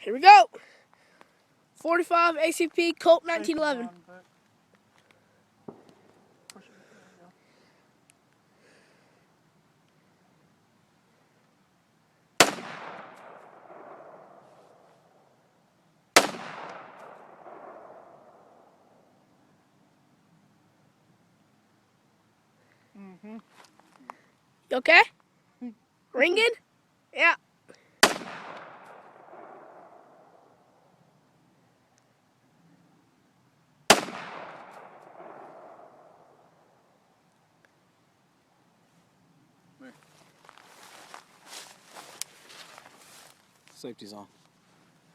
Here we go. 45 ACP Colt 1911. You okay? Ringing? Yeah. Safety's on.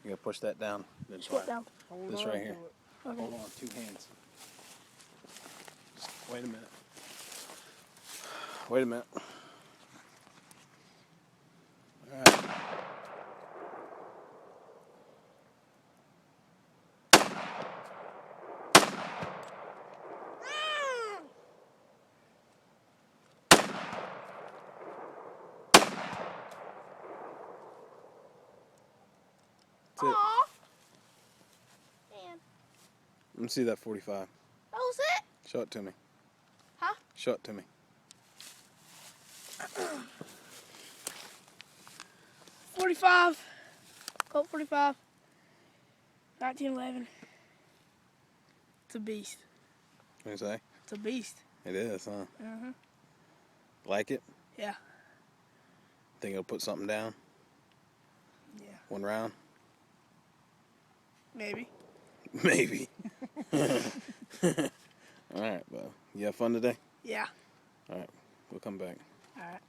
You gotta push that down. Push what down? This right here. Okay. Hold on, 2 hands. Just wait a minute. Wait a minute. Alright. That's it. Man. Let me see that 45. That was it? Show it to me. Huh? Show it to me. 45. Colt 45. 1911. It's a beast. What do you say? It's a beast. It is, huh? Uh-huh. Like it? Yeah. Think it'll put something down? Yeah. 1 round? Maybe. Maybe. Alright, well, you have fun today? Yeah. Alright, we'll come back. All right.